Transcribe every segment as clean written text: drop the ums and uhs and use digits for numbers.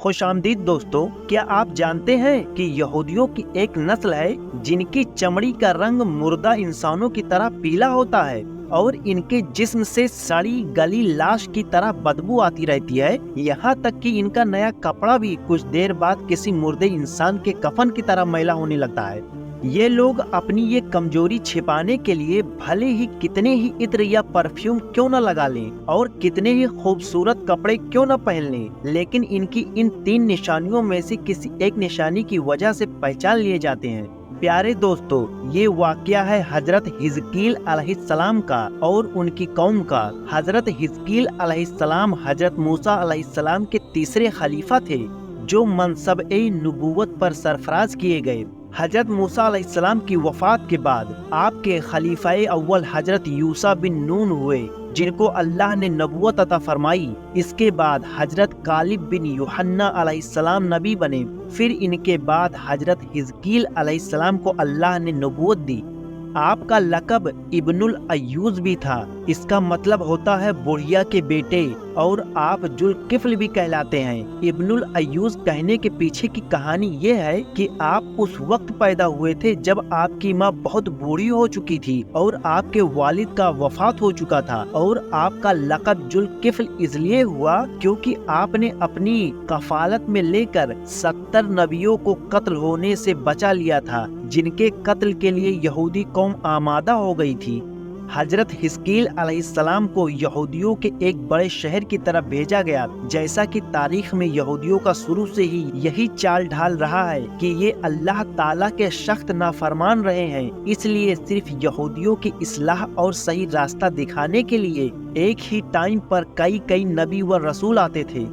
خوش آمدید دوستو، کیا آپ جانتے ہیں کہ یہودیوں کی ایک نسل ہے جن کی چمڑی کا رنگ مردہ انسانوں کی طرح پیلا ہوتا ہے اور ان کے جسم سے سڑی گلی لاش کی طرح بدبو آتی رہتی ہے، یہاں تک کہ ان کا نیا کپڑا بھی کچھ دیر بعد کسی مردے انسان کے کفن کی طرح میلا ہونے لگتا ہے۔ یہ لوگ اپنی یہ کمزوری چھپانے کے لیے بھلے ہی کتنے ہی عطر یا پرفیوم کیوں نہ لگا لیں اور کتنے ہی خوبصورت کپڑے کیوں نہ پہن لیں، لیکن ان کی ان 3 نشانیوں میں سے کسی ایک نشانی کی وجہ سے پہچان لیے جاتے ہیں۔ پیارے دوستو، یہ واقعہ ہے حضرت حزقیل علیہ السلام کا اور ان کی قوم کا۔ حضرت حزقیل علیہ السلام حضرت موسیٰ علیہ السلام کے تیسرے خلیفہ تھے جو منصب نبوت پر سرفراز کیے گئے۔ حضرت موسیٰ علیہ السلام کی وفات کے بعد آپ کے خلیفہ اول حضرت یوشع بن نون ہوئے جن کو اللہ نے نبوت عطا فرمائی۔ اس کے بعد حضرت کالب بن یوحنا علیہ السلام نبی بنے۔ پھر ان کے بعد حضرت حزقیل علیہ السلام کو اللہ نے نبوت دی۔ آپ کا لقب ابن الایوز بھی تھا، اس کا مطلب ہوتا ہے بڑھیا کے بیٹے، اور آپ ذوالکفل بھی کہلاتے ہیں۔ ابن الایوز کہنے کے پیچھے کی کہانی یہ ہے کہ آپ اس وقت پیدا ہوئے تھے جب آپ کی ماں بہت بوڑھی ہو چکی تھی اور آپ کے والد کا وفات ہو چکا تھا، اور آپ کا لقب ذوالکفل اس لیے ہوا کیونکہ آپ نے اپنی کفالت میں لے کر 70 نبیوں کو قتل ہونے سے بچا لیا تھا جن کے قتل کے لیے یہودی قوم آمادہ ہو گئی تھی۔ حضرت حزقیل علیہ السلام کو یہودیوں کے ایک بڑے شہر کی طرف بھیجا گیا، جیسا کہ تاریخ میں یہودیوں کا شروع سے ہی یہی چال ڈھال رہا ہے کہ یہ اللہ تعالیٰ کے سخت نافرمان رہے ہیں، اس لیے صرف یہودیوں کی اصلاح اور صحیح راستہ دکھانے کے لیے ایک ہی ٹائم پر کئی نبی و رسول آتے تھے۔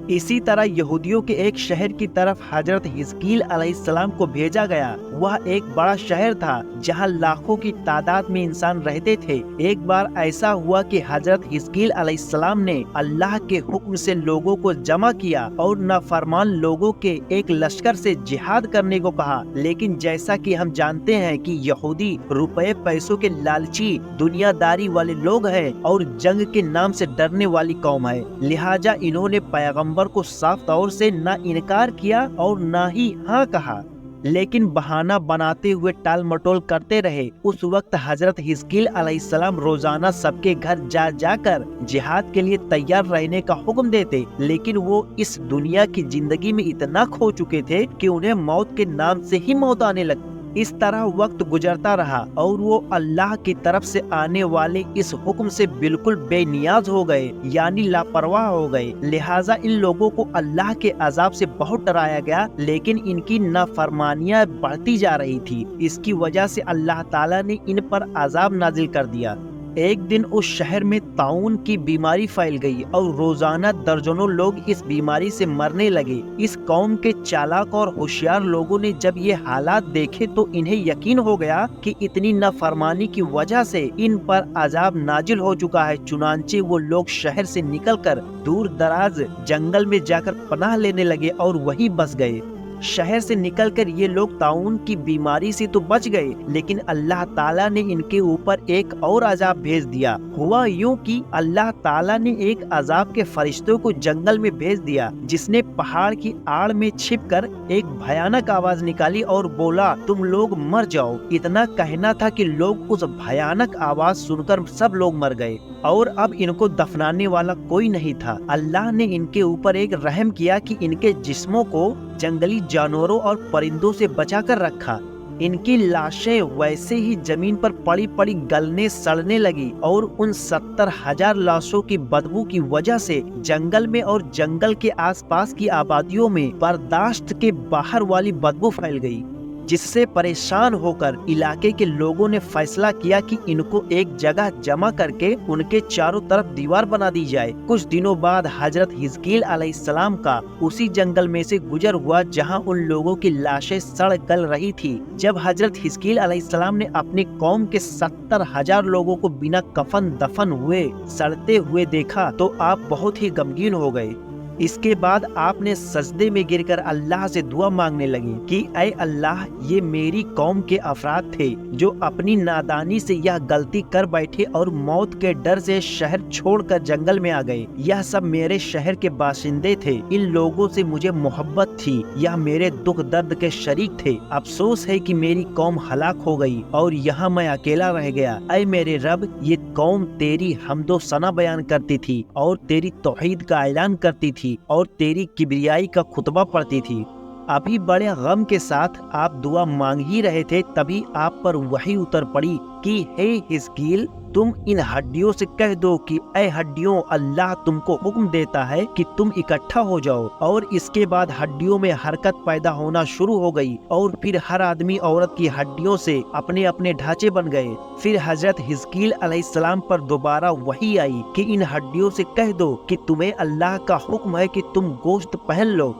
اسی طرح یہودیوں کے ایک شہر کی طرف حضرت حزقیل علیہ السلام کو بھیجا گیا۔ وہ ایک بڑا شہر تھا جہاں لاکھوں کی تعداد میں انسان رہتے تھے۔ ایک بار ایسا ہوا کہ حضرت حزقیل علیہ السلام نے اللہ کے حکم سے لوگوں کو جمع کیا اور نافرمان لوگوں کے ایک لشکر سے جہاد کرنے کو کہا، لیکن جیسا کہ ہم جانتے ہیں کہ یہودی روپے پیسوں کے لالچی دنیا داری والے لوگ ہیں اور جنگ کے نام سے ڈرنے والی قوم ہے، لہٰذا انہوں نے پیغمبر کو صاف طور سے نہ انکار کیا اور نہ ہی ہاں کہا، لیکن بہانہ بناتے ہوئے ٹال مٹول کرتے رہے۔ اس وقت حضرت حزقیل علیہ السلام روزانہ سب کے گھر جا کر جہاد کے لیے تیار رہنے کا حکم دیتے، لیکن وہ اس دنیا کی زندگی میں اتنا کھو چکے تھے کہ انہیں موت کے نام سے ہی موت آنے لگتی۔ اس طرح وقت گزرتا رہا اور وہ اللہ کی طرف سے آنے والے اس حکم سے بالکل بے نیاز ہو گئے، یعنی لاپرواہ ہو گئے، لہٰذا ان لوگوں کو اللہ کے عذاب سے بہت ڈرایا گیا، لیکن ان کی نافرمانیاں بڑھتی جا رہی تھی۔ اس کی وجہ سے اللہ تعالیٰ نے ان پر عذاب نازل کر دیا۔ ایک دن اس شہر میں طاعون کی بیماری پھیل گئی اور روزانہ درجنوں لوگ اس بیماری سے مرنے لگے۔ اس قوم کے چالاک اور ہوشیار لوگوں نے جب یہ حالات دیکھے تو انہیں یقین ہو گیا کہ اتنی نافرمانی کی وجہ سے ان پر عذاب نازل ہو چکا ہے، چنانچہ وہ لوگ شہر سے نکل کر دور دراز جنگل میں جا کر پناہ لینے لگے اور وہیں بس گئے۔ شہر سے نکل کر یہ لوگ طاعون کی بیماری سے تو بچ گئے، لیکن اللہ تعالیٰ نے ان کے اوپر ایک اور عذاب بھیج دیا۔ ہوا یوں کہ اللہ تعالیٰ نے ایک عذاب کے فرشتوں کو جنگل میں بھیج دیا جس نے پہاڑ کی آڑ میں چھپ کر ایک بھیانک آواز نکالی اور بولا، تم لوگ مر جاؤ۔ اتنا کہنا تھا کہ لوگ اس بھیانک آواز سن کر سب لوگ مر گئے اور اب ان کو دفنانے والا کوئی نہیں تھا۔ اللہ نے ان کے اوپر ایک رحم کیا کہ ان کے جسموں کو جنگلی جانوروں اور پرندوں سے بچا کر رکھا۔ ان کی لاشیں ویسے ہی زمین پر پڑی پڑی گلنے سڑنے لگی اور ان 70,000 لاشوں کی بدبو کی وجہ سے جنگل میں اور جنگل کے آس پاس کی آبادیوں میں برداشت کے باہر والی بدبو پھیل گئی، جس سے پریشان ہو کر علاقے کے لوگوں نے فیصلہ کیا کہ ان کو ایک جگہ جمع کر کے ان کے چاروں طرف دیوار بنا دی جائے۔ کچھ دنوں بعد حضرت حزقیل علیہ السلام کا اسی جنگل میں سے گزر ہوا جہاں ان لوگوں کی لاشیں سڑ گل رہی تھی۔ جب حضرت حزقیل علیہ السلام نے اپنی قوم کے 70,000 لوگوں کو بنا کفن دفن ہوئے سڑتے ہوئے دیکھا تو آپ بہت ہی غمگین ہو گئے۔ اس کے بعد آپ نے سجدے میں گر کر اللہ سے دعا مانگنے لگے کہ اے اللہ، یہ میری قوم کے افراد تھے جو اپنی نادانی سے یہ غلطی کر بیٹھے اور موت کے ڈر سے شہر چھوڑ کر جنگل میں آ گئے۔ یہ سب میرے شہر کے باشندے تھے، ان لوگوں سے مجھے محبت تھی، یہ میرے دکھ درد کے شریک تھے۔ افسوس ہے کہ میری قوم ہلاک ہو گئی اور یہاں میں اکیلا رہ گیا۔ اے میرے رب، یہ قوم تیری حمد و ثنا بیان کرتی تھی اور تیری توحید کا اعلان کرتی تھی اور تیری کبریائی کا خطبہ پڑھتی تھی۔ ابھی بڑے غم کے ساتھ آپ دعا مانگ ہی رہے تھے، تبھی آپ پر وحی اتر پڑی کہ ہے حزقیل، تم ان ہڈیوں سے کہہ دو کہ اے ہڈیوں، اللہ تم کو حکم دیتا ہے کہ تم اکٹھا ہو جاؤ۔ اور اس کے بعد ہڈیوں میں حرکت پیدا ہونا شروع ہو گئی اور پھر ہر آدمی عورت کی ہڈیوں سے اپنے اپنے ڈھانچے بن گئے۔ پھر حضرت حزقیل علیہ السلام پر دوبارہ وحی آئی کہ ان ہڈیوں سے کہہ دو کہ تمہیں اللہ کا حکم ہے کہ تم گوشت پہن لو۔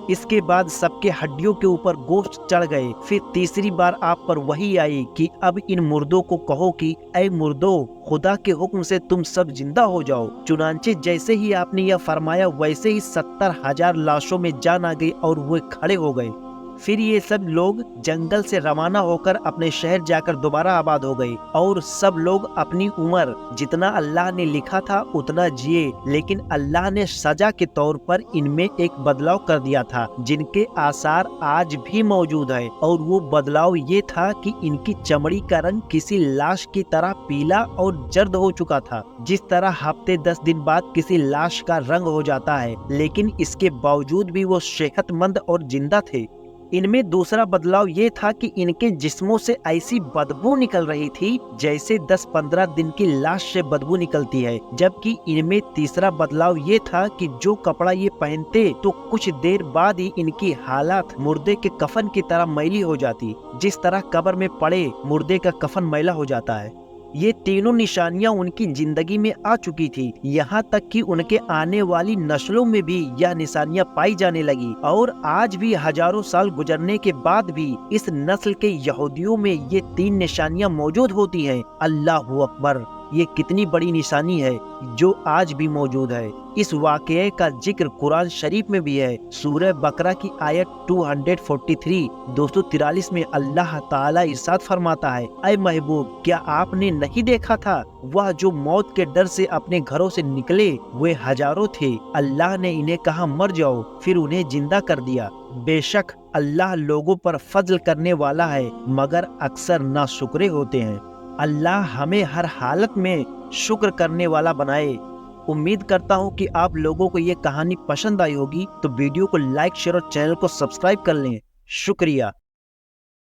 اس کے بعد سب کے ہڈیوں کے اوپر گوشت چڑھ گئے۔ پھر تیسری بار آپ پر وحی آئی کہ اب ان مردوں کو کہو کہ اے مردو، خدا کے حکم سے تم سب زندہ ہو جاؤ۔ چنانچہ جیسے ہی آپ نے یہ فرمایا ویسے ہی 70,000 لاشوں میں جان آ گئی اور وہ کھڑے ہو گئے۔ پھر یہ سب لوگ جنگل سے روانہ ہو کر اپنے شہر جا کر دوبارہ آباد ہو گئے، اور سب لوگ اپنی عمر جتنا اللہ نے لکھا تھا اتنا جیے، لیکن اللہ نے سزا کے طور پر ان میں ایک بدلاؤ کر دیا تھا جن کے آثار آج بھی موجود ہے، اور وہ بدلاؤ یہ تھا کہ ان کی چمڑی کا رنگ کسی لاش کی طرح پیلا اور زرد ہو چکا تھا، جس طرح ہفتے 10 دن بعد کسی لاش کا رنگ ہو جاتا ہے، لیکن اس کے باوجود بھی وہ صحت مند اور زندہ تھے۔ ان میں دوسرا بدلاؤ یہ تھا کہ ان کے جسموں سے ایسی بدبو نکل رہی تھی جیسے 10-15 دن کی لاش سے بدبو نکلتی ہے، جبکہ ان میں تیسرا بدلاؤ یہ تھا کہ جو کپڑا یہ پہنتے تو کچھ دیر بعد ہی ان کی حالت مردے کے کفن کی طرح میلی ہو جاتی، جس طرح قبر میں پڑے مردے کا کفن میلا ہو جاتا ہے۔ یہ تینوں نشانیاں ان کی زندگی میں آ چکی تھی، یہاں تک کہ ان کے آنے والی نسلوں میں بھی یہ نشانیاں پائی جانے لگی، اور آج بھی ہزاروں سال گزرنے کے بعد بھی اس نسل کے یہودیوں میں یہ 3 نشانیاں موجود ہوتی ہیں۔ اللہ اکبر! یہ کتنی بڑی نشانی ہے جو آج بھی موجود ہے۔ اس واقعے کا ذکر قرآن شریف میں بھی ہے۔ سورہ بقرہ کی آیت 243 میں اللہ تعالیٰ ارشاد فرماتا ہے، اے محبوب، کیا آپ نے نہیں دیکھا تھا وہ جو موت کے ڈر سے اپنے گھروں سے نکلے وہ ہزاروں تھے، اللہ نے انہیں کہا مر جاؤ، پھر انہیں زندہ کر دیا۔ بے شک اللہ لوگوں پر فضل کرنے والا ہے، مگر اکثر ناشکرے ہوتے ہیں۔ اللہ ہمیں ہر حالت میں شکر کرنے والا بنائے۔ امید کرتا ہوں کہ آپ لوگوں کو یہ کہانی پسند آئی ہوگی، تو ویڈیو کو لائک، شیئر اور چینل کو سبسکرائب کر لیں۔ شکریہ۔